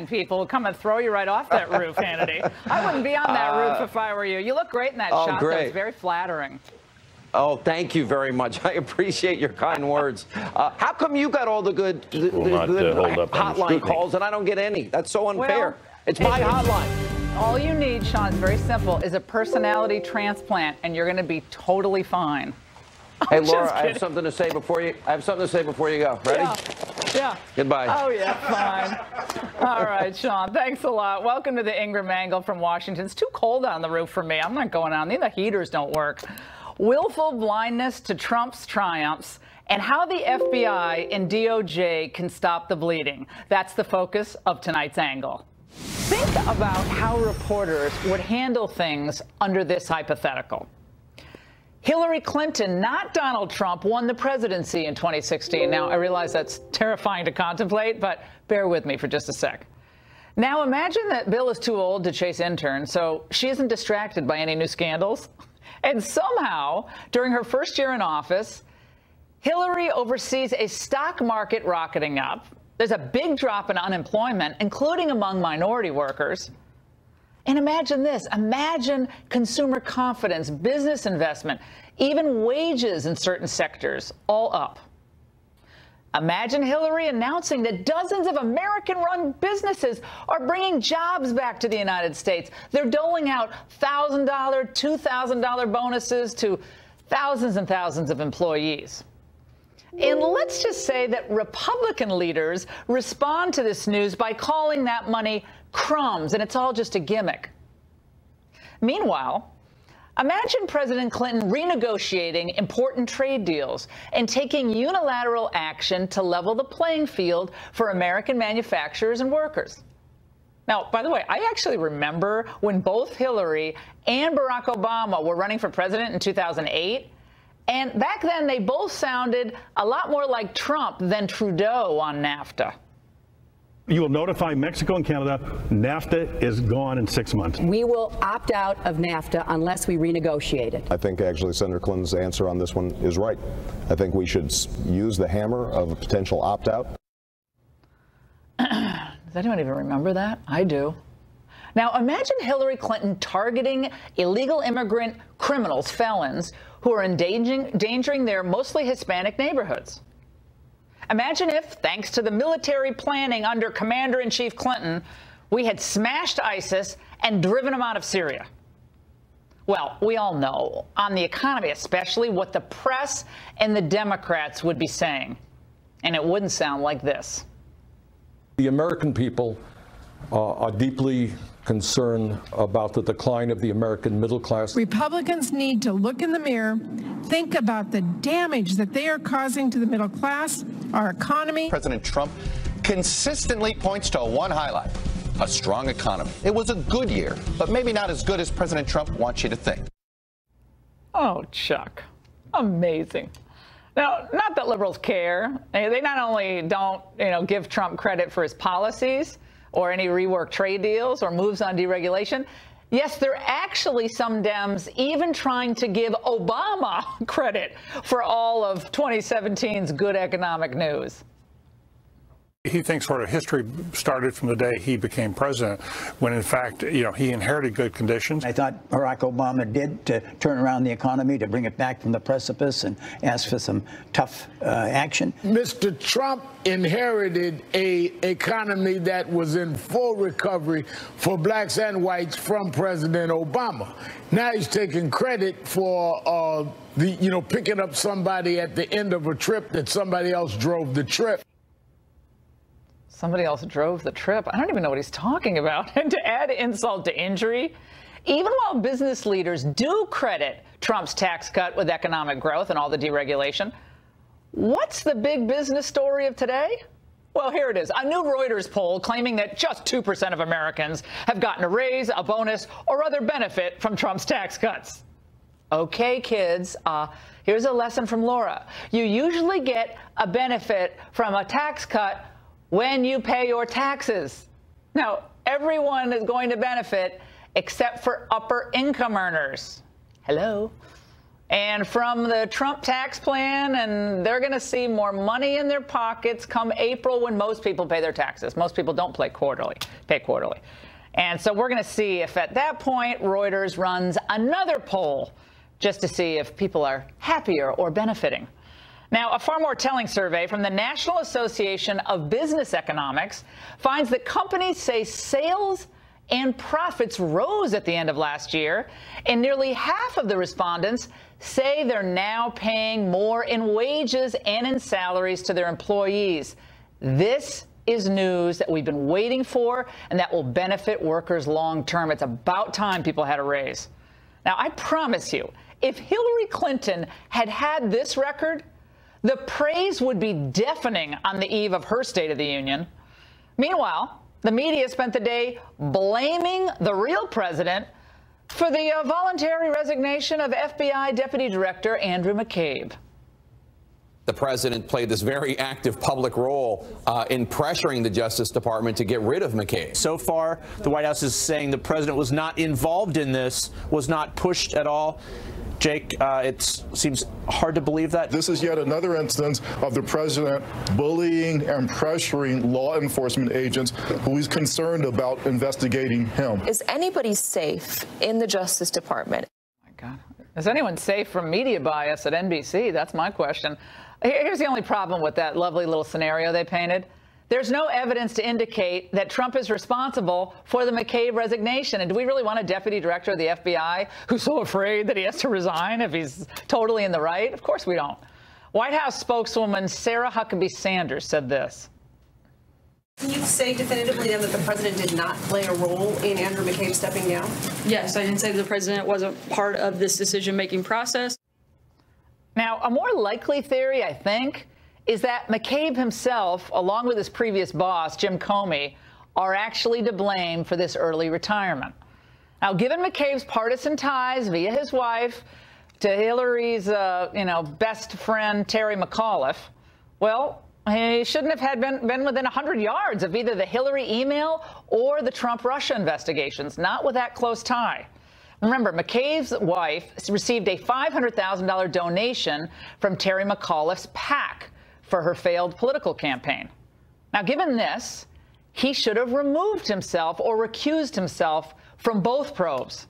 People will come and throw you right off that roof, Hannity. I wouldn't be on that roof if I were you. You look great in that shot. Great. That's very flattering. Oh, thank you very much. I appreciate your kind words. How come you got all the good hotline calls and I don't get any? That's so unfair. Well, it's my hotline. All you need, Sean, is very simple, is a personality transplant, and you're going to be totally fine. Hey, Laura, I have something to say before you. Go. Ready? Yeah. Goodbye. Oh, yeah, fine. All right, Sean, thanks a lot. Welcome to the Ingraham Angle from Washington. It's too cold on the roof for me. I'm not going on. The heaters don't work. Willful blindness to Trump's triumphs and how the FBI and DOJ can stop the bleeding. That's the focus of tonight's angle. Think about how reporters would handle things under this hypothetical. Hillary Clinton, not Donald Trump, won the presidency in 2016. Now, I realize that's terrifying to contemplate, but bear with me for just a sec. Now, imagine that Bill is too old to chase interns, so she isn't distracted by any new scandals. And somehow, during her first year in office, Hillary oversees a stock market rocketing up. There's a big drop in unemployment, including among minority workers. And imagine this. Imagine consumer confidence, business investment, even wages in certain sectors, all up. Imagine Hillary announcing that dozens of American-run businesses are bringing jobs back to the United States. They're doling out $1,000, $2,000 bonuses to thousands and thousands of employees. And let's just say that Republican leaders respond to this news by calling that money crumbs, and it's all just a gimmick. Meanwhile, imagine President Clinton renegotiating important trade deals and taking unilateral action to level the playing field for American manufacturers and workers. Now, by the way, I actually remember when both Hillary and Barack Obama were running for president in 2008. And back then, they both sounded a lot more like Trump than Trudeau on NAFTA. You will notify Mexico and Canada NAFTA is gone in 6 months. We will opt out of NAFTA unless we renegotiate it. I think actually Senator Clinton's answer on this one is right. I think we should use the hammer of a potential opt-out. Does anyone even remember that? I do. Now, imagine Hillary Clinton targeting illegal immigrant criminals, felons, who are endangering their mostly Hispanic neighborhoods. Imagine if, thanks to the military planning under Commander-in-Chief Clinton, we had smashed ISIS and driven them out of Syria. Well, we all know, on the economy especially, what the press and the Democrats would be saying. And it wouldn't sound like this. The American people are deeply concerned about the decline of the American middle class. Republicans need to look in the mirror, think about the damage that they are causing to the middle class, our economy. President Trump consistently points to one highlight: a strong economy. It was a good year, but maybe not as good as President Trump wants you to think. Oh, Chuck. Amazing. Now, not that liberals care. They not only don't, give Trump credit for his policies or any reworked trade deals or moves on deregulation. Yes, there are actually some Dems even trying to give Obama credit for all of 2017's good economic news. He thinks sort of history started from the day he became president, when in fact, he inherited good conditions. I thought Barack Obama did to turn around the economy, to bring it back from the precipice and ask for some tough action. Mr. Trump inherited an economy that was in full recovery for blacks and whites from President Obama. Now he's taking credit for picking up somebody at the end of a trip that somebody else drove the trip. Somebody else drove the trip. I don't even know what he's talking about. And to add insult to injury, even while business leaders do credit Trump's tax cut with economic growth and all the deregulation, what's the big business story of today? Well, here it is. A new Reuters poll claiming that just 2% of Americans have gotten a raise, a bonus, or other benefit from Trump's tax cuts. Okay, kids, here's a lesson from Laura. You usually get a benefit from a tax cut when you pay your taxes. Now, everyone is going to benefit except for upper income earners. Hello? and from the Trump tax plan, and they're going to see more money in their pockets come April when most people pay their taxes. Most people don't pay quarterly. And so we're going to see if at that point Reuters runs another poll just to see if people are happier or benefiting. Now, a far more telling survey from the National Association of Business Economics finds that companies say sales and profits rose at the end of last year, and nearly half of the respondents say they're now paying more in wages and in salaries to their employees. This is news that we've been waiting for, and that will benefit workers long term. It's about time people had a raise. Now, I promise you, if Hillary Clinton had had this record, the praise would be deafening on the eve of her State of the Union. Meanwhile, the media spent the day blaming the real president for the voluntary resignation of FBI Deputy Director Andrew McCabe. The president played this very active public role in pressuring the Justice Department to get rid of McCabe. So far, the White House is saying the president was not involved in this, was not pushed at all. Jake, it seems hard to believe that. This is yet another instance of the president bullying and pressuring law enforcement agents who he's concerned about investigating him. Is anybody safe in the Justice Department? Oh my God. Is anyone safe from media bias at NBC? That's my question. Here's the only problem with that lovely little scenario they painted. There's no evidence to indicate that Trump is responsible for the McCabe resignation. And do we really want a deputy director of the FBI who's so afraid that he has to resign if he's totally in the right? Of course we don't. White House spokeswoman Sarah Huckabee Sanders said this. Can you say definitively then that the president did not play a role in Andrew McCabe stepping down? Yes, I didn't say the president wasn't part of this decision-making process. Now, a more likely theory, I think, is that McCabe himself, along with his previous boss, Jim Comey, are actually to blame for this early retirement. Now, given McCabe's partisan ties via his wife to Hillary's, best friend, Terry McAuliffe, well, he shouldn't have been within 100 yards of either the Hillary email or the Trump-Russia investigations, not with that close tie. Remember, McCabe's wife received a $500,000 donation from Terry McAuliffe's PAC for her failed political campaign. Now, given this, he should have removed himself or recused himself from both probes.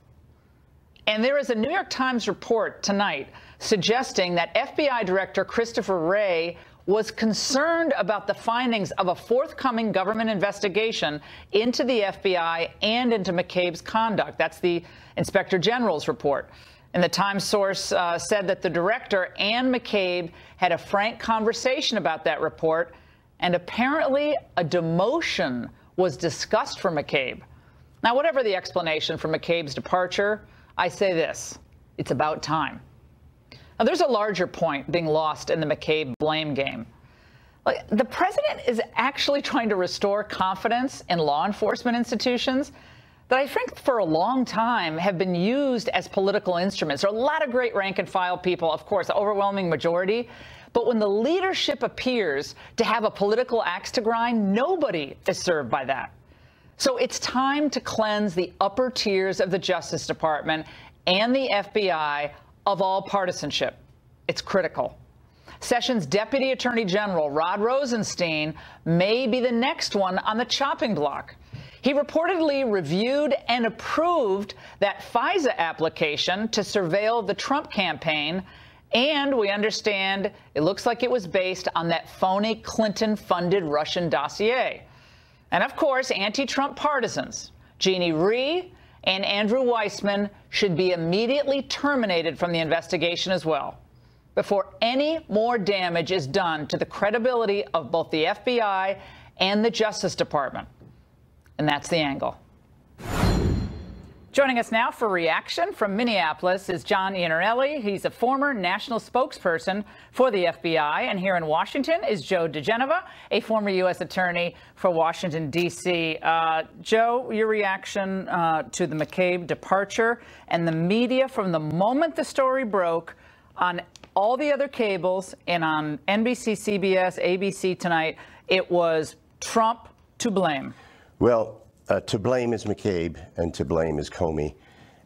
And there is a New York Times report tonight suggesting that FBI Director Christopher Wray was concerned about the findings of a forthcoming government investigation into the FBI and into McCabe's conduct. That's the Inspector General's report. And the Times source said that the director and McCabe had a frank conversation about that report, and apparently a demotion was discussed for McCabe. Now, whatever the explanation for McCabe's departure, I say this: it's about time. Now, there's a larger point being lost in the McCabe blame game. Like, the president is actually trying to restore confidence in law enforcement institutions that I think for a long time have been used as political instruments. There are a lot of great rank and file people, of course, the overwhelming majority. But when the leadership appears to have a political axe to grind, nobody is served by that. So it's time to cleanse the upper tiers of the Justice Department and the FBI of all partisanship. It's critical. Sessions Deputy Attorney General Rod Rosenstein may be the next one on the chopping block. He reportedly reviewed and approved that FISA application to surveil the Trump campaign, and we understand it looks like it was based on that phony Clinton-funded Russian dossier. And of course, anti-Trump partisans, Jeannie Rhee and Andrew Weissman, should be immediately terminated from the investigation as well, before any more damage is done to the credibility of both the FBI and the Justice Department. And that's the angle. Joining us now for reaction from Minneapolis is John Iannarelli. He's a former national spokesperson for the FBI. And here in Washington is Joe DeGenova, a former U.S. attorney for Washington, D.C. Joe, your reaction to the McCabe departure and the media from the moment the story broke on all the other cables and on NBC, CBS, ABC tonight, it was Trump to blame. Well, to blame is McCabe, and to blame is Comey,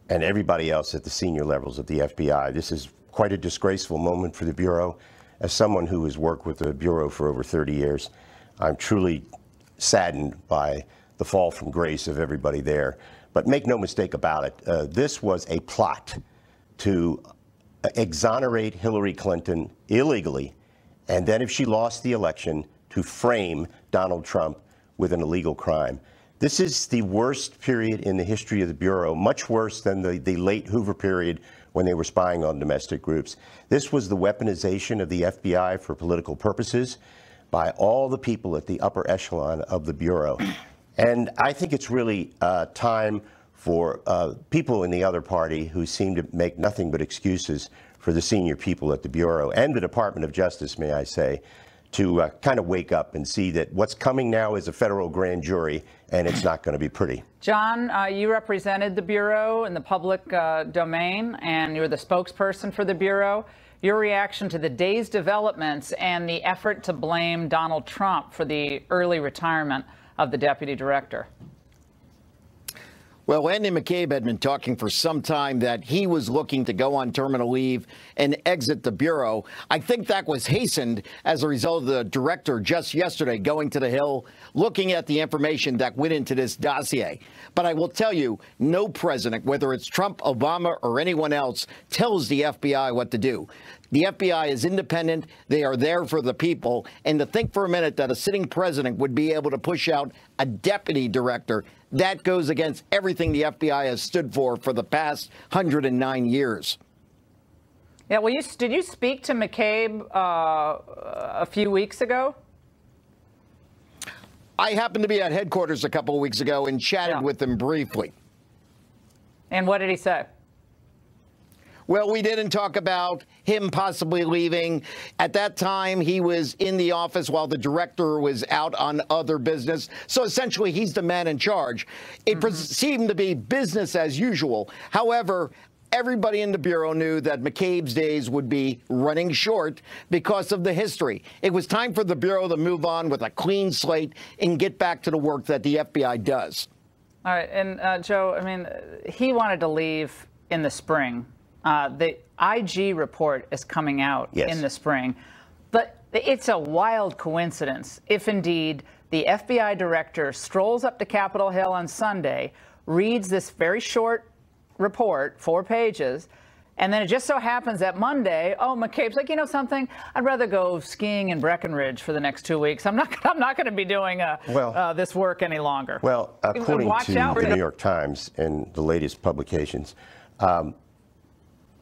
and everybody else at the senior levels of the FBI. This is quite a disgraceful moment for the Bureau. As someone who has worked with the Bureau for over 30 years, I'm truly saddened by the fall from grace of everybody there. But make no mistake about it, this was a plot to exonerate Hillary Clinton illegally, and then if she lost the election, to frame Donald Trump with an illegal crime. This is the worst period in the history of the Bureau, much worse than the late Hoover period when they were spying on domestic groups. This was the weaponization of the FBI for political purposes by all the people at the upper echelon of the Bureau. And I think it's really time for people in the other party who seem to make nothing but excuses for the senior people at the Bureau and the Department of Justice, may I say, to kind of wake up and see that what's coming now is a federal grand jury, and it's not going to be pretty. John, you represented the Bureau in the public domain, and you were the spokesperson for the Bureau. Your reaction to the day's developments and the effort to blame Donald Trump for the early retirement of the deputy director? Well, Andy McCabe had been talking for some time that he was looking to go on terminal leave and exit the Bureau. I think that was hastened as a result of the director just yesterday going to the Hill, looking at the information that went into this dossier. But I will tell you, no president, whether it's Trump, Obama, or anyone else, tells the FBI what to do. The FBI is independent. They are there for the people. And to think for a minute that a sitting president would be able to push out a deputy director, that goes against everything the FBI has stood for the past 109 years. Yeah, well, did you speak to McCabe a few weeks ago? I happened to be at headquarters a couple of weeks ago and chatted with him briefly. And what did he say? Well, we didn't talk about him possibly leaving. At that time, he was in the office while the director was out on other business. So essentially, he's the man in charge. It seemed to be business as usual. However, everybody in the Bureau knew that McCabe's days would be running short because of the history. It was time for the Bureau to move on with a clean slate and get back to the work that the FBI does. All right. And, Joe, I mean, he wanted to leave in the spring. The IG report is coming out in the spring, but it's a wild coincidence if indeed the FBI director strolls up to Capitol Hill on Sunday, reads this very short report, 4 pages, and then it just so happens that Monday, oh, McCabe's like, you know something, I'd rather go skiing in Breckenridge for the next 2 weeks. I'm not going to be doing this work any longer. Well, according to the New York Times and the latest publications,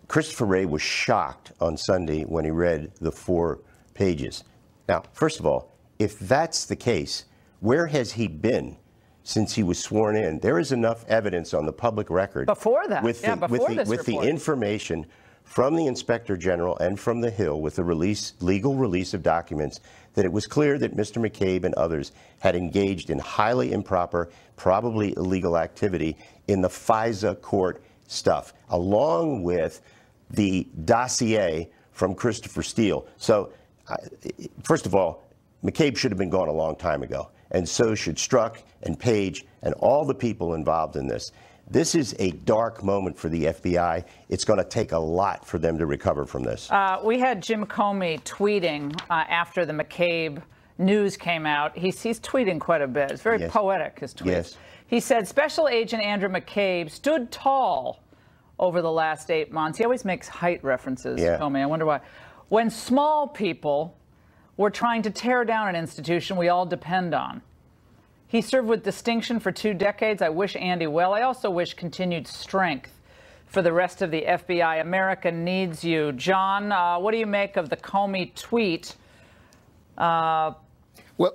Christopher Wray was shocked on Sunday when he read the 4 pages. Now, first of all, if that's the case, where has he been since he was sworn in? There is enough evidence on the public record before that, with the information from the Inspector General and from the Hill, with the legal release of documents, that it was clear that Mr. McCabe and others had engaged in highly improper, probably illegal activity in the FISA court stuff, along with the dossier from Christopher Steele. So, first of all, McCabe should have been gone a long time ago, and so should Strzok and Page and all the people involved in this. This is a dark moment for the FBI. It's going to take a lot for them to recover from this. We had Jim Comey tweeting after the McCabe news came out. He's tweeting quite a bit. It's very poetic, his tweets. Yes. He said, Special Agent Andrew McCabe stood tall over the last 8 months. He always makes height references, Comey. I wonder why. When small people were trying to tear down an institution we all depend on. He served with distinction for 2 decades. I wish Andy well. I also wish continued strength for the rest of the FBI. America needs you. John, what do you make of the Comey tweet? Well,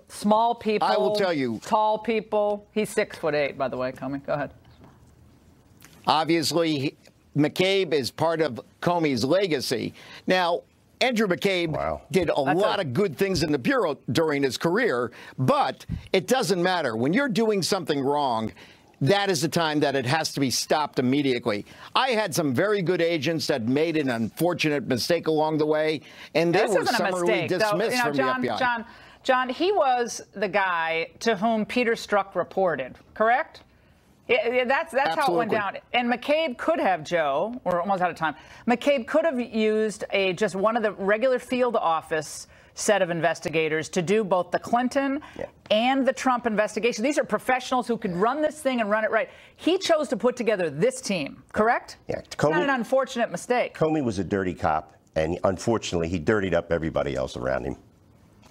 small people, I will tell you, tall people. He's 6'8", by the way, Comey. Go ahead. Obviously, McCabe is part of Comey's legacy. Now, Andrew McCabe did a lot of good things in the Bureau during his career, but it doesn't matter. When you're doing something wrong, that is the time that it has to be stopped immediately. I had some very good agents that made an unfortunate mistake along the way, and they were summarily dismissed from the FBI. John, he was the guy to whom Peter Strzok reported, correct? Yeah, that's how it went down. And McCabe could have, Joe, we're almost out of time. McCabe could have used just one of the regular field office set of investigators to do both the Clinton and the Trump investigation. These are professionals who could run this thing and run it right. He chose to put together this team, correct? Yeah. It's not an unfortunate mistake. Comey was a dirty cop, and unfortunately, he dirtied up everybody else around him.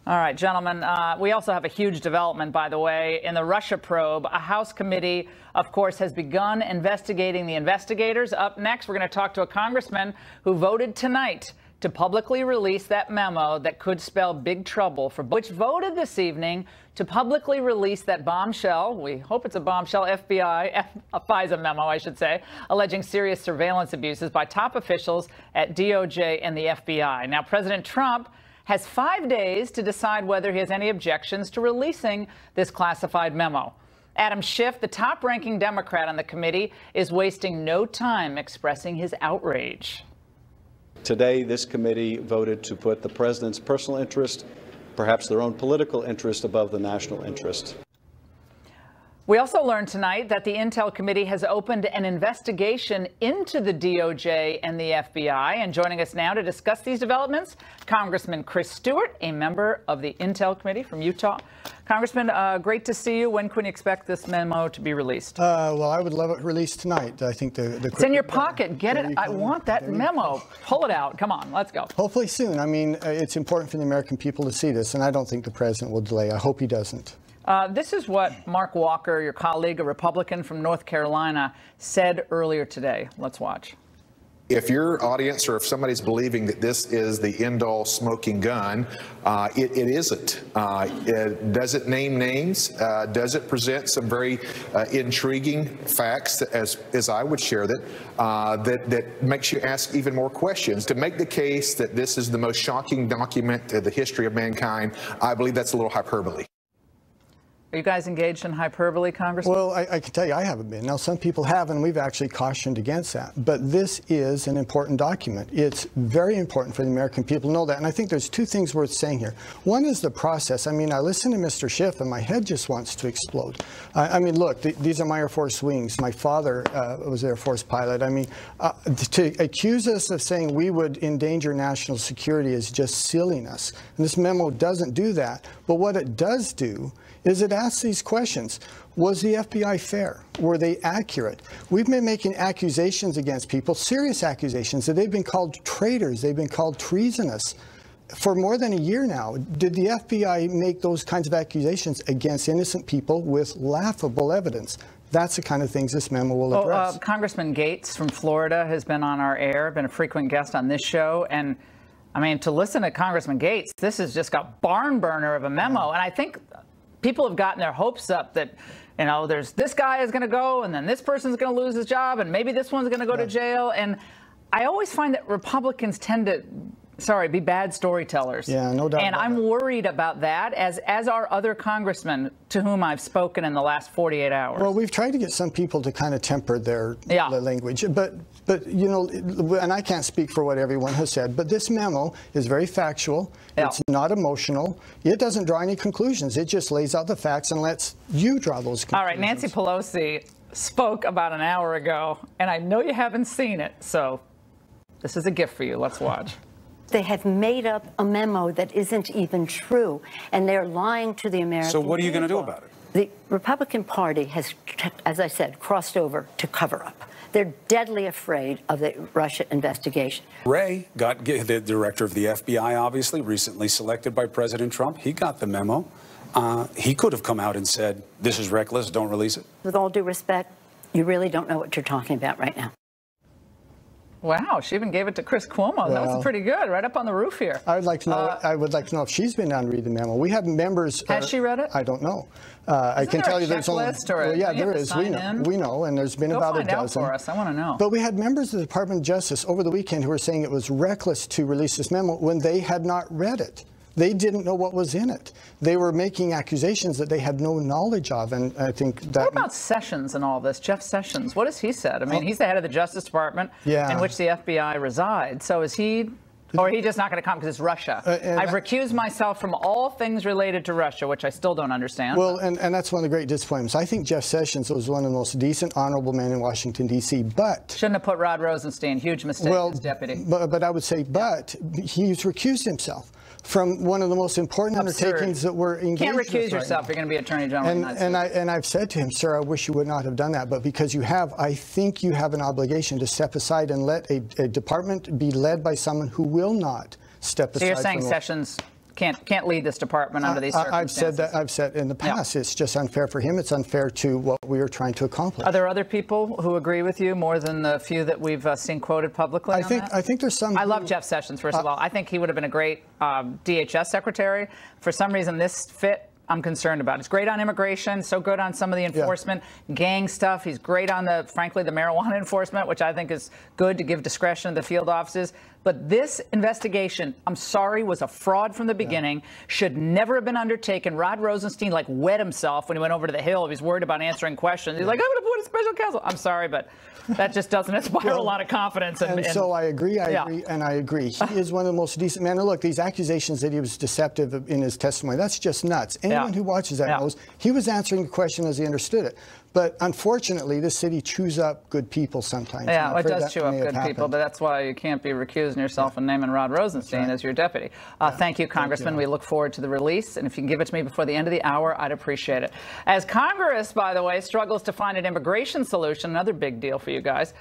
All right, gentlemen, we also have a huge development, by the way, in the Russia probe. A House committee, of course, has begun investigating the investigators. Up next, we're going to talk to a congressman who voted tonight to publicly release that memo that could spell big trouble for which voted this evening to publicly release that bombshell. We hope it's a bombshell FBI, a FISA memo, I should say, alleging serious surveillance abuses by top officials at DOJ and the FBI. Now, President Trump has 5 days to decide whether he has any objections to releasing this classified memo. Adam Schiff, the top-ranking Democrat on the committee, is wasting no time expressing his outrage. Today, this committee voted to put the president's personal interest, perhaps their own political interest, above the national interest. We also learned tonight that the Intel Committee has opened an investigation into the DOJ and the FBI. And joining us now to discuss these developments, Congressman Chris Stewart, a member of the Intel Committee from Utah. Congressman, great to see you. When can we expect this memo to be released? Well, I would love it released tonight. I think it's in your pocket. Get it. I want that memo. Pull it out. Come on, let's go. Hopefully soon. I mean, it's important for the American people to see this, and I don't think the president will delay. I hope he doesn't. This is what Mark Walker, your colleague, a Republican from North Carolina, said earlier today. Let's watch. If your audience or if somebody's believing that this is the end-all smoking gun, it isn't. Does it name names? Does it present some very intriguing facts, as I would share that makes you ask even more questions? To make the case that this is the most shocking document in the history of mankind, I believe that's a little hyperbole. Are you guys engaged in hyperbole, Congressman? Well, I can tell you I haven't been. Now, some people have, and we've actually cautioned against that. But this is an important document. It's very important for the American people to know that. And I think there's two things worth saying here. One is the process. I mean, I listen to Mr. Schiff, and my head just wants to explode. I mean, look, these are my Air Force wings. My father was an Air Force pilot. I mean, to accuse us of saying we would endanger national security is just silliness. And this memo doesn't do that. But what it does do is it asks these questions. Was the FBI fair? Were they accurate? We've been making accusations against people, serious accusations, that they've been called traitors, they've been called treasonous for more than a year now. Did the FBI make those kinds of accusations against innocent people with laughable evidence? That's the kind of things this memo will address. Congressman Gates from Florida has been on our air, been a frequent guest on this show, and I mean, to listen to Congressman Gates, this has just got barn burner of a memo, and I think people have gotten their hopes up that, you know, there's this guy is going to go and then this person's going to lose his job and maybe this one's going to go to jail. And I always find that Republicans tend to, be bad storytellers. Yeah, no doubt. And I'm worried about that, as are other congressmen to whom I've spoken in the last 48 hours. Well, we've tried to get some people to kind of temper their language. But you know, and I can't speak for what everyone has said, but this memo is very factual. It's not emotional. It doesn't draw any conclusions. It just lays out the facts and lets you draw those conclusions. All right, Nancy Pelosi spoke about an hour ago, and I know you haven't seen it, so this is a gift for you. Let's watch. They have made up a memo that isn't even true, and they're lying to the American people. So what are you going to do about it? The Republican Party has, as I said, crossed over to cover up. They're deadly afraid of the Russia investigation. Wray got the director of the FBI, obviously, recently selected by President Trump. He got the memo. He could have come out and said, this is reckless, don't release it. With all due respect, you really don't know what you're talking about right now. Wow, she even gave it to Chris Cuomo. Well, that was pretty good, right up on the roof here. I would like to know. I would like to know if she's been down to read the memo. We have members. Has she read it? I don't know. I can tell you there's only. Well, yeah, there is. We know. We know, and there's been about a dozen. Out for us. I want to know. But we had members of the Department of Justice over the weekend who were saying it was reckless to release this memo when they had not read it. They didn't know what was in it. They were making accusations that they had no knowledge of, and I think that... What about Sessions and all this? Jeff Sessions, what has he said? I mean, he's the head of the Justice Department in which the FBI resides. So is he Or he's just not going to come because it's Russia. I've recused myself from all things related to Russia, which I still don't understand. Well, and that's one of the great disappointments. I think Jeff Sessions was one of the most decent, honorable men in Washington, D.C., but... Shouldn't have put Rod Rosenstein. Huge mistake as deputy. But I would say, he's recused himself from one of the most important undertakings that we're engaged in. You can't recuse right yourself. now. You're going to be Attorney General. And I've said to him, sir, I wish you would not have done that. But because you have, I think you have an obligation to step aside and let a department be led by someone who will not step aside. So you're saying Sessions can't lead this department under these circumstances? I've said in the past, it's just unfair for him. It's unfair to what we are trying to accomplish. Are there other people who agree with you more than the few that we've seen quoted publicly? I think there's some. I love Jeff Sessions, first of all. I think he would have been a great DHS secretary. For some reason, this fit I'm concerned about. He's great on immigration, so good on some of the enforcement, gang stuff. He's great on frankly, the marijuana enforcement, which I think is good to give discretion to the field offices. But this investigation, I'm sorry, was a fraud from the beginning, should never have been undertaken. Rod Rosenstein wet himself when he went over to the Hill. He was worried about answering questions. He's like, I'm going to put a special counsel. I'm sorry, but that just doesn't inspire a lot of confidence. And so I agree, and I agree. He is one of the most decent men. And look, these accusations that he was deceptive in his testimony, that's just nuts. Anyone who watches that knows he was answering the question as he understood it. But unfortunately, this city chews up good people sometimes. Yeah, it does chew up good people, but that's why you can't be recusing yourself and naming Rod Rosenstein as your deputy. Thank you, Congressman. We look forward to the release, and if you can give it to me before the end of the hour, I'd appreciate it. As Congress, by the way, struggles to find an immigration solution, another big deal for you guys,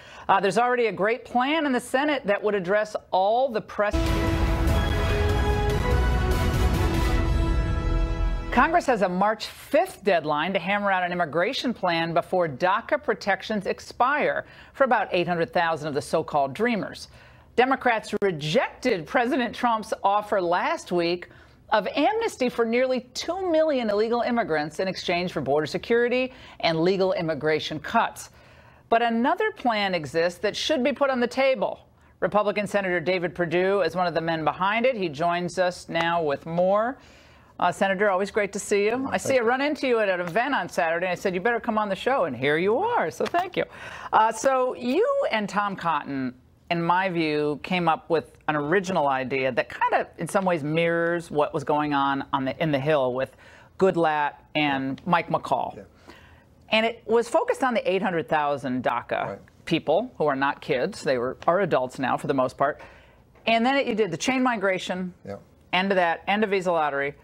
there's already a great plan in the Senate that would address all the press. Congress has a March 5th deadline to hammer out an immigration plan before DACA protections expire for about 800,000 of the so-called Dreamers. Democrats rejected President Trump's offer last week of amnesty for nearly 2 million illegal immigrants in exchange for border security and legal immigration cuts. But another plan exists that should be put on the table. Republican Senator David Perdue is one of the men behind it. He joins us now with more. Senator, always great to see you. I run into you at an event on Saturday, and I said, you better come on the show, and here you are, so thank you. So you and Tom Cotton, in my view, came up with an original idea that kind of, in some ways, mirrors what was going on in the Hill with Goodlatte and Mike McCall. And it was focused on the 800,000 DACA people who are not kids. They are adults now, for the most part. And then you did the chain migration, end of that, end of visa lottery.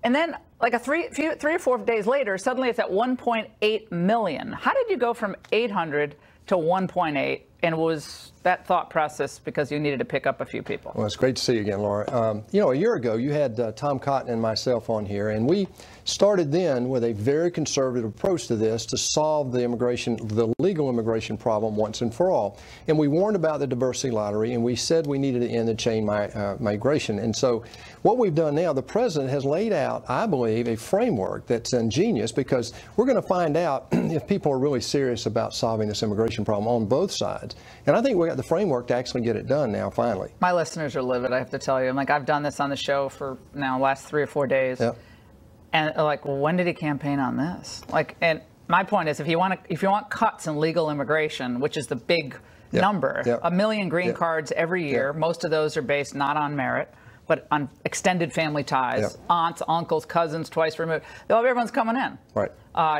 And then, like three or 4 days later, suddenly it's at 1.8 million. How did you go from 800 to 1.8? And was that thought process because you needed to pick up a few people? Well, it's great to see you again, Laura. You know, a year ago, you had Tom Cotton and myself on here, and we started then with a very conservative approach to this to solve the legal immigration problem once and for all. And we warned about the diversity lottery, and we said we needed to end the chain migration. And so what we've done now, the president has laid out, I believe, a framework that's ingenious, because we're going to find out if people are really serious about solving this immigration problem on both sides. And I think we got the framework to actually get it done now, finally. My listeners are livid, I have to tell you. I've done this on the show for now last 3 or 4 days. And when did he campaign on this? And my point is, if you want cuts in legal immigration, which is the big number, 1 million green cards every year, most of those are based not on merit, but on extended family ties, aunts, uncles, cousins, twice removed. Everyone's coming in.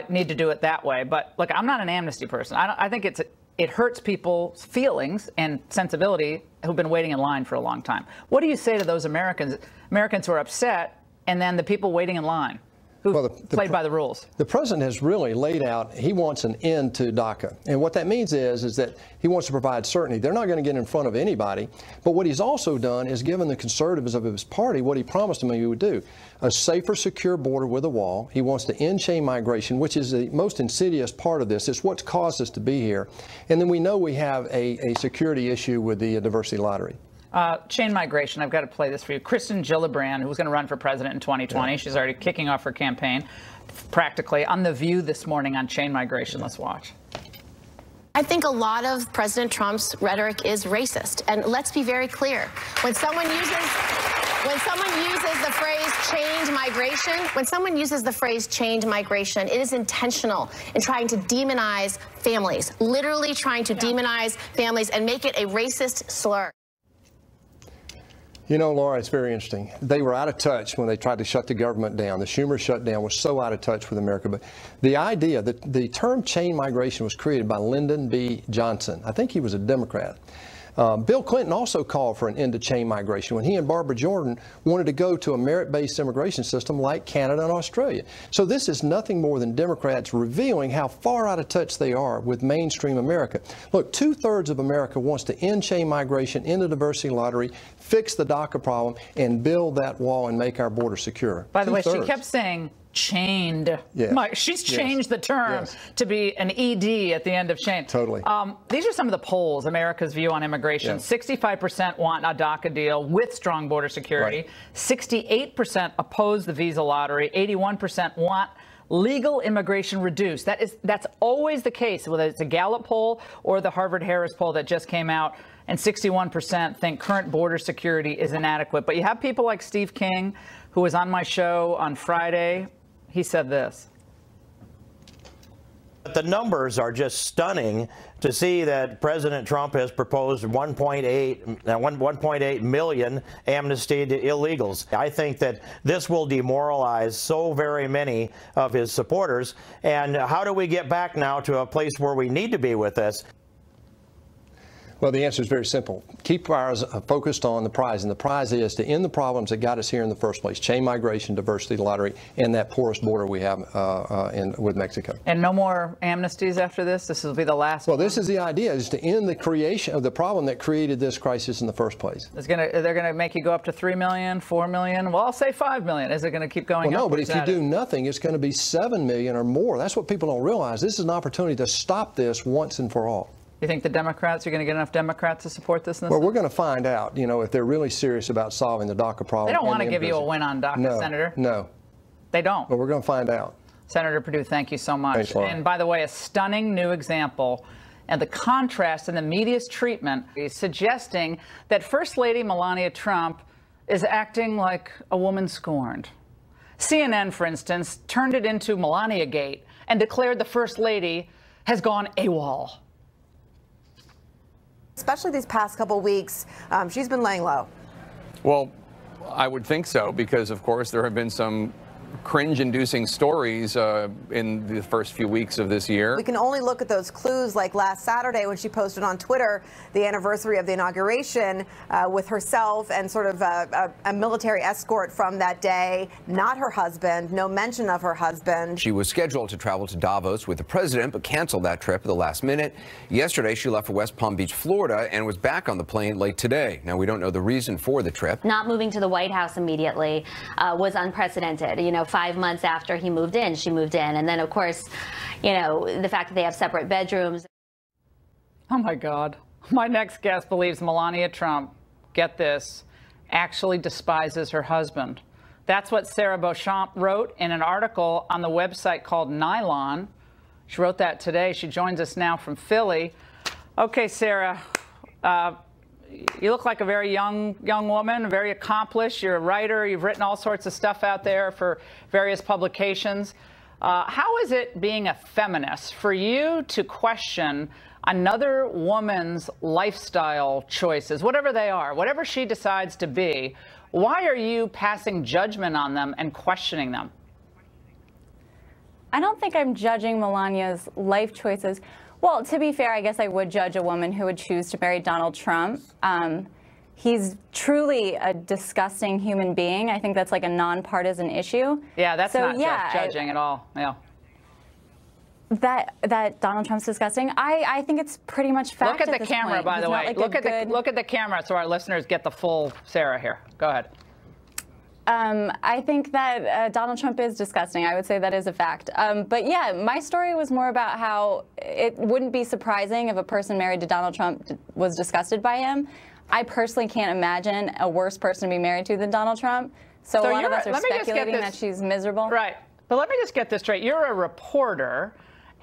Need to do it that way. But look, I'm not an amnesty person. I think it hurts people's feelings and sensibility who've been waiting in line for a long time. What do you say to those Americans who are upset, and then the people waiting in line who played by the rules? The president has really laid out, he wants an end to DACA. And what that means is that he wants to provide certainty. They're not going to get in front of anybody. But what he's also done is given the conservatives of his party what he promised them he would do. A safer, secure border with a wall. He wants to end chain migration, which is the most insidious part of this. It's what's caused us to be here. And then we know we have a security issue with the diversity lottery. Chain migration, I've got to play this for you. Kristen Gillibrand, who's going to run for president in 2020, she's already kicking off her campaign, practically, on The View this morning on chain migration. Let's watch. I think a lot of President Trump's rhetoric is racist. And let's be very clear. When someone uses the phrase change migration, it is intentional in trying to demonize families, literally trying to demonize families and make it a racist slur. You know, Laura, it's very interesting. They were out of touch when they tried to shut the government down. The Schumer shutdown was so out of touch with America. But the idea that the term chain migration was created by Lyndon B. Johnson. I think he was a Democrat. Bill Clinton also called for an end to chain migration when he and Barbara Jordan wanted to go to a merit-based immigration system like Canada and Australia. So this is nothing more than Democrats revealing how far out of touch they are with mainstream America. Look, 2/3 of America wants to end chain migration, end the diversity lottery, fix the DACA problem, and build that wall and make our border secure. By the way, she kept saying chained. Yeah. She's changed the term to be an ED at the end of chain. Totally. These are some of the polls, America's view on immigration. 65% want a DACA deal with strong border security. 68% oppose the visa lottery. 81% want legal immigration reduced. That's always the case, whether it's a Gallup poll or the Harvard-Harris poll that just came out. And 61% think current border security is inadequate. But you have people like Steve King, who was on my show on Friday. He said this. The numbers are just stunning to see that President Trump has proposed 1.8 million amnesty to illegals. I think that this will demoralize so very many of his supporters. And how do we get back now to a place where we need to be with this? Well, the answer is very simple. Keep our eyes focused on the prize, and the prize is to end the problems that got us here in the first place: chain migration, diversity lottery, and that porous border we have with Mexico. And no more amnesties after this? This will be the last Well, one? this is the idea, is to end the creation of the problem that created this crisis in the first place. They're going to make you go up to 3 million, 4 million? Well, I'll say 5 million. Is it going to keep going up? Well, no, but if you do nothing, it's going to be 7 million or more. That's what people don't realize. This is an opportunity to stop this once and for all. You think the Democrats are going to get enough Democrats to support this? Well, we're going to find out, you know, if they're really serious about solving the DACA problem. They don't want to give you a win on DACA, Senator. No. They don't. But we're going to find out. Senator Perdue, thank you so much. Thanks, Laura. And by the way, a stunning new example and the contrast in the media's treatment is suggesting that First Lady Melania Trump is acting like a woman scorned. CNN, for instance, turned it into Melania Gate and declared the First Lady has gone AWOL. Especially these past couple weeks, she's been laying low. Well, I would think so, because, of course, there have been some cringe-inducing stories in the first few weeks of this year. We can only look at those clues, like last Saturday when she posted on Twitter the anniversary of the inauguration with herself and sort of a military escort from that day, not her husband, no mention of her husband. She was scheduled to travel to Davos with the president, but canceled that trip at the last minute. Yesterday, she left for West Palm Beach, Florida, and was back on the plane late today. Now, we don't know the reason for the trip. Not moving to the White House immediately was unprecedented. You know, 5 months after he moved in, she moved in. And then, of course, you know, the fact that they have separate bedrooms. Oh, my God. My next guest believes Melania Trump, get this, actually despises her husband. That's what Sarah Beauchamp wrote in an article on the website called Nylon. She wrote that today. She joins us now from Philly. Okay, Sarah, you look like a very young woman, very accomplished. You're a writer. You've written all sorts of stuff out there for various publications. How is it, being a feminist, for you to question another woman's lifestyle choices, whatever they are, whatever she decides to be? Why are you passing judgment on them and questioning them? I don't think I'm judging Melania's life choices. Well, to be fair, I guess I would judge a woman who would choose to marry Donald Trump. He's truly a disgusting human being. I think that's like a nonpartisan issue. Yeah, that's so, not judging at all. Yeah. That Donald Trump's disgusting. I think it's pretty much fact. Look at the camera, by the way. Look at the camera so our listeners get the full Sarah here. Go ahead. I think that Donald Trump is disgusting. I would say that is a fact. But yeah, my story was more about how it wouldn't be surprising if a person married to Donald Trump was disgusted by him. I personally can't imagine a worse person to be married to than Donald Trump. So a lot of us are speculating that she's miserable. Right. But let me just get this straight. You're a reporter,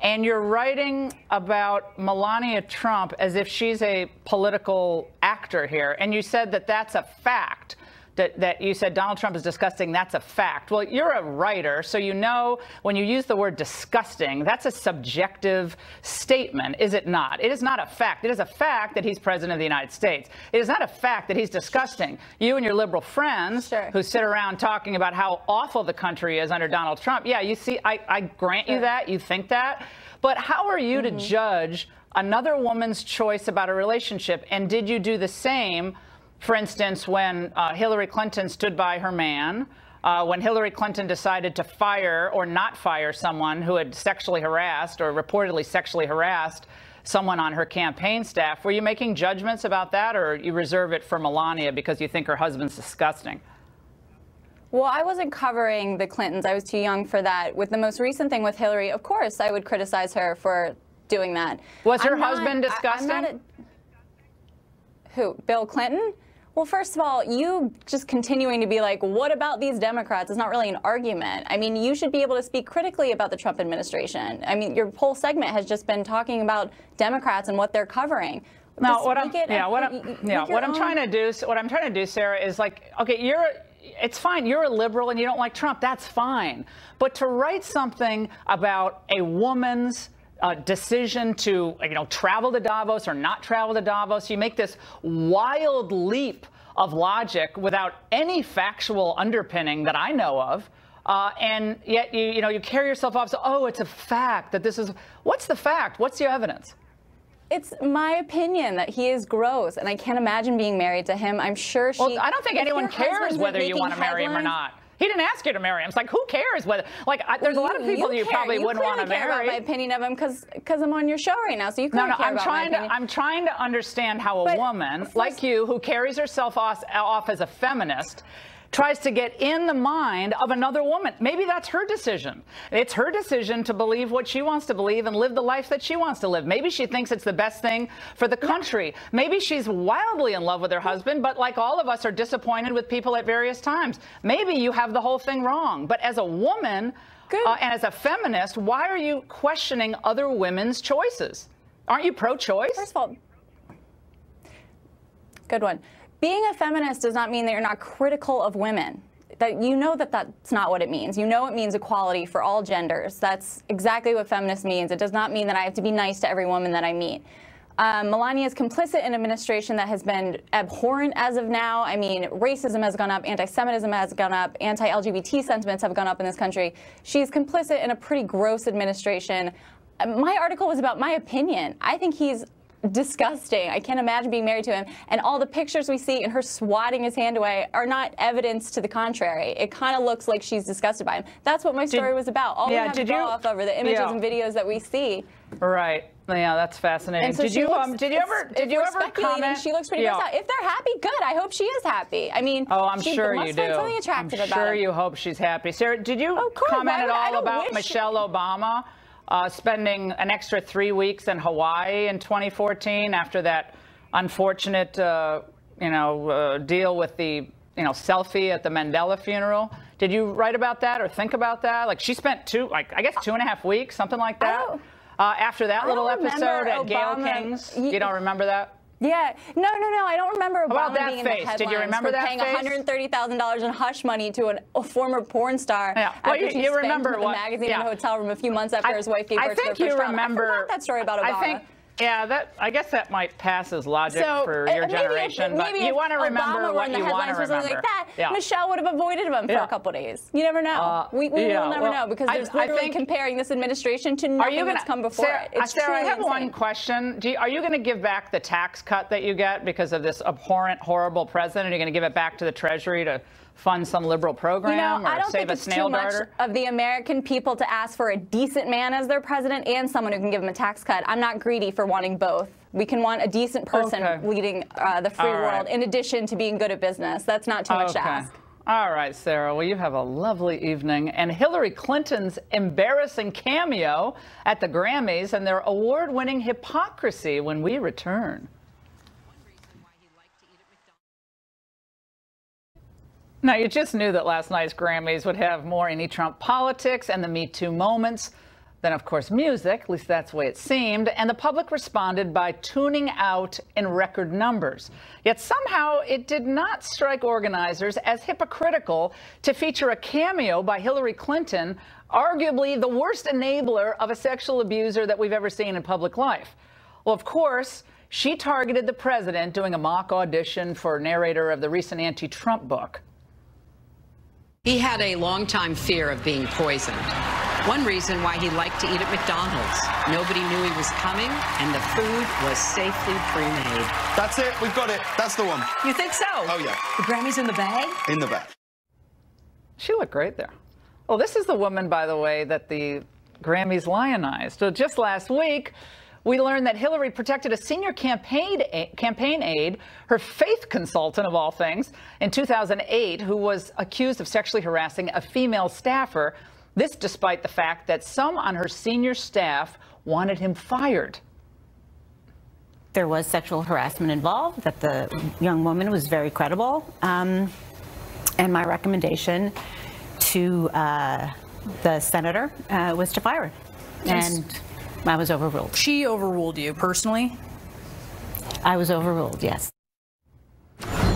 and you're writing about Melania Trump as if she's a political actor here. And you said that that's a fact, that you said Donald Trump is disgusting, that's a fact. Well, you're a writer, so you know when you use the word disgusting, that's a subjective statement, is it not? It is not a fact. It is a fact that he's president of the United States. It is not a fact that he's disgusting. You and your liberal friends who sit around talking about how awful the country is under Donald Trump, yeah, you see, I grant you that, you think that, but how are you to judge another woman's choice about a relationship? And did you do the same, for instance, when Hillary Clinton stood by her man, when Hillary Clinton decided to fire or not fire someone who had sexually harassed or reportedly sexually harassed someone on her campaign staff? Were you making judgments about that, or you reserve it for Melania because you think her husband's disgusting? Well, I wasn't covering the Clintons. I was too young for that. With the most recent thing with Hillary, of course, I would criticize her for doing that. Was her husband disgusting? Who? Bill Clinton? Well, first of all, you just continuing to be like, what about these Democrats is not really an argument. I mean, you should be able to speak critically about the Trump administration. I mean, your whole segment has just been talking about Democrats and what they're covering. No, what I'm trying to do, Sarah, is like, okay, it's fine. You're a liberal and you don't like Trump. That's fine. But to write something about a woman's decision to, travel to Davos or not travel to Davos, you make this wild leap of logic without any factual underpinning that I know of. And yet, you carry yourself off. So, oh, it's a fact that this is. What's the fact? What's your evidence? It's my opinion that he is gross, and I can't imagine being married to him. I'm sure she. Well, I don't think anyone cares whether you want to marry him or not. He didn't ask you to marry him. It's like, who cares whether? Like, there's a lot of people that you probably wouldn't want to marry. About my opinion of him because I'm on your show right now, so you clearly care about my opinion. I'm trying to understand how a woman like you, who carries herself off as a feminist, tries to get in the mind of another woman. Maybe that's her decision. It's her decision to believe what she wants to believe and live the life that she wants to live. Maybe she thinks it's the best thing for the country. Maybe she's wildly in love with her husband, but like all of us are disappointed with people at various times. Maybe you have the whole thing wrong. But as a woman and as a feminist, why are you questioning other women's choices? Aren't you pro-choice? First of all, good one. Being a feminist does not mean that you're not critical of women. That you know that that's not what it means. You know it means equality for all genders. That's exactly what feminist means. It does not mean that I have to be nice to every woman that I meet. Melania is complicit in an administration that has been abhorrent as of now. I mean, racism has gone up, anti-Semitism has gone up, anti-LGBT sentiments have gone up in this country. She's complicit in a pretty gross administration. My article was about my opinion. I think he's disgusting. I can't imagine being married to him. And all the pictures we see and her swatting his hand away are not evidence to the contrary. It kind of looks like she's disgusted by him. That's what my story was about. All we have to go off over the images and videos that we see. Right. Yeah, that's fascinating. And so did you ever comment? She looks pretty grossed out. If they're happy, good. I hope she is happy. I mean, I'm sure you do. Something attractive I'm sure you hope she's happy. Sarah, did you comment at all about Michelle Obama spending an extra 3 weeks in Hawaii in 2014 after that unfortunate, deal with the, selfie at the Mandela funeral? Did you write about that or think about that? Like, she spent I guess 2.5 weeks, something like that, after that little episode at Gayle King's. You don't remember that? Yeah. No. I don't remember Obama being in the headlines. Did you remember that paying $130,000 in hush money to a former porn star. Yeah. Well, you remember the magazine in a hotel room a few months after his wife gave birth to her first child. I forgot that story about Obama. I guess that might pass as logic for your generation, but you want to remember what you want to remember. Like that, Michelle would have avoided him for a couple days. You never know. We will never know because there's literally comparing this administration to nothing that's come before it. Sarah, I have one question. Are you going to give back the tax cut that you get because of this abhorrent, horrible president? Are you going to give it back to the Treasury to fund some liberal program or save a snail darter? Of the American people to ask for a decent man as their president and someone who can give them a tax cut. I'm not greedy for wanting both. We can want a decent person leading the free world in addition to being good at business. That's not too much to ask. All right, Sarah. Well, you have a lovely evening. And Hillary Clinton's embarrassing cameo at the Grammys and their award-winning hypocrisy when we return. Now, you just knew that last night's Grammys would have more anti-Trump politics and the Me Too moments. Then, of course, music, at least that's the way it seemed, and the public responded by tuning out in record numbers. Yet somehow it did not strike organizers as hypocritical to feature a cameo by Hillary Clinton, arguably the worst enabler of a sexual abuser that we've ever seen in public life. Well, of course, she targeted the president doing a mock audition for narrator of the recent anti-Trump book. He had a long-time fear of being poisoned. One reason why he liked to eat at McDonald's. Nobody knew he was coming, and the food was safely pre-made. That's it. We've got it. That's the one. You think so? Oh, yeah. The Grammy's in the bag? In the bag. She looked great there. Well, this is the woman, by the way, that the Grammys lionized. So just last week, we learned that Hillary protected a senior campaign aide, her faith consultant of all things, in 2008, who was accused of sexually harassing a female staffer. This despite the fact that some on her senior staff wanted him fired. There was sexual harassment involved, that the young woman was very credible. And my recommendation to the senator was to fire her. And I was overruled. She overruled you personally? I was overruled, yes.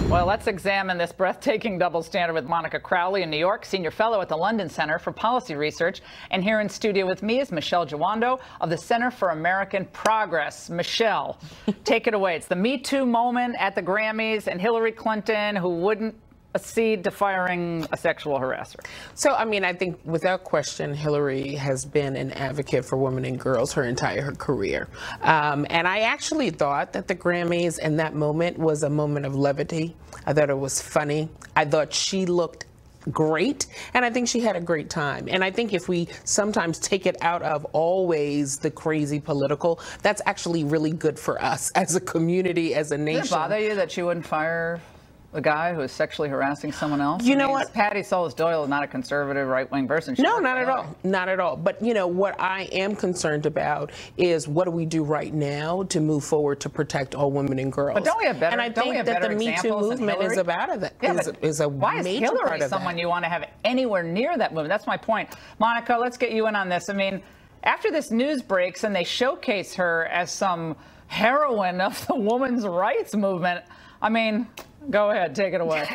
Well, let's examine this breathtaking double standard with Monica Crowley in New York, senior fellow at the London Center for Policy Research. And here in studio with me is Michelle Jawando of the Center for American Progress. Michelle, take it away. It's the Me Too moment at the Grammys and Hillary Clinton, who wouldn't accede to firing a sexual harasser. So, I mean, I think without question, Hillary has been an advocate for women and girls her entire career. And I actually thought that the Grammys in that moment was a moment of levity. I thought it was funny. I thought she looked great, and I think she had a great time. And I think if we sometimes take it out of always the crazy political, that's actually really good for us as a community, as a nation. Does it bother you that she wouldn't fire a guy who is sexually harassing someone else? You know what? Patty Solis-Doyle is not a conservative right-wing person. No, not at all. Not at all. But, you know, what I am concerned about is what do we do right now to move forward to protect all women and girls? But don't we have better? And I think that the Me Too movement is about it. Is a why is major Hillary part of someone that. you want to have anywhere near that movement? That's my point. Monica, let's get you in on this. I mean, after this news breaks and they showcase her as some heroine of the women's rights movement, I mean, go ahead, take it away.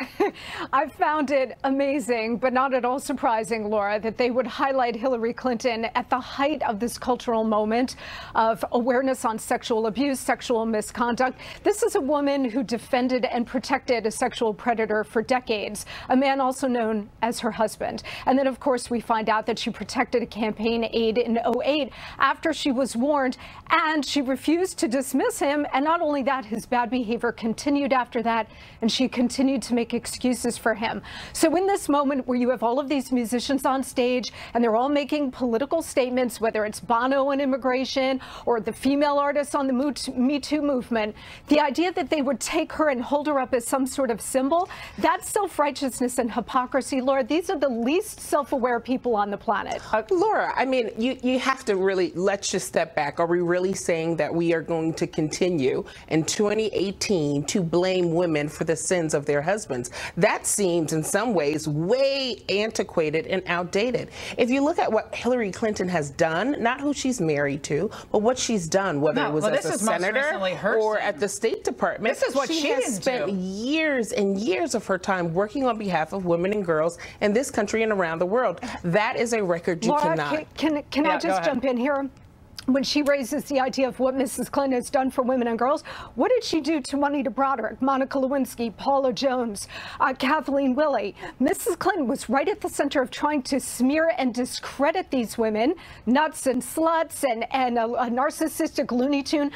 I found it amazing, but not at all surprising, Laura, that they would highlight Hillary Clinton at the height of this cultural moment of awareness on sexual abuse, sexual misconduct. This is a woman who defended and protected a sexual predator for decades, a man also known as her husband. And then, of course, we find out that she protected a campaign aide in 2008 after she was warned, and she refused to dismiss him. And not only that, his bad behavior continued after that, and she continued to make excuses for him. So in this moment where you have all of these musicians on stage and they're all making political statements, whether it's Bono on immigration or the female artists on the Me Too movement, the idea that they would take her and hold her up as some sort of symbol, that's self-righteousness and hypocrisy. Laura, these are the least self-aware people on the planet. Laura, I mean, you have to really, let's just step back. Are we really saying that we are going to continue in 2018 to blame women for the sins of their husbands? That seems in some ways way antiquated and outdated. If you look at what Hillary Clinton has done, not who she's married to, but what she's done, whether it was as a senator or at the State Department, this is what she has spent years and years of her time working on behalf of women and girls in this country and around the world. That is a record you Laura, cannot. Can I just jump in here? When she raises the idea of what Mrs. Clinton has done for women and girls, what did she do to Juanita Broderick, Monica Lewinsky, Paula Jones, Kathleen Willey? Mrs. Clinton was right at the center of trying to smear and discredit these women, nuts and sluts and a narcissistic Looney Tune.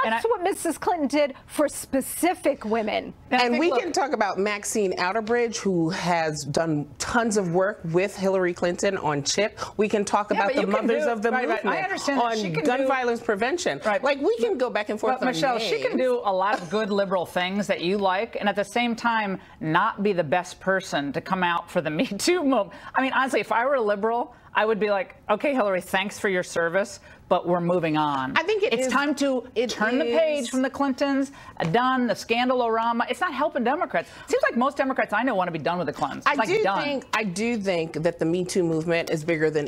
That's what Mrs. Clinton did for specific women. And we can talk about Maxine Outerbridge, who has done tons of work with Hillary Clinton on CHIP. We can talk about the mothers of the movement I understand on gun violence prevention. Right. Like, we can go back and forth on Michelle, names. she can do a lot of good liberal things that you like, and at the same time, not be the best person to come out for the Me Too movement. I mean, honestly, if I were a liberal, I would be like, okay, Hillary, thanks for your service, but we're moving on. I think it's time to turn the page from the Clintons, done, the scandal-orama. It's not helping Democrats. It seems like most Democrats I know want to be done with the Clintons. I do think that the Me Too movement is bigger than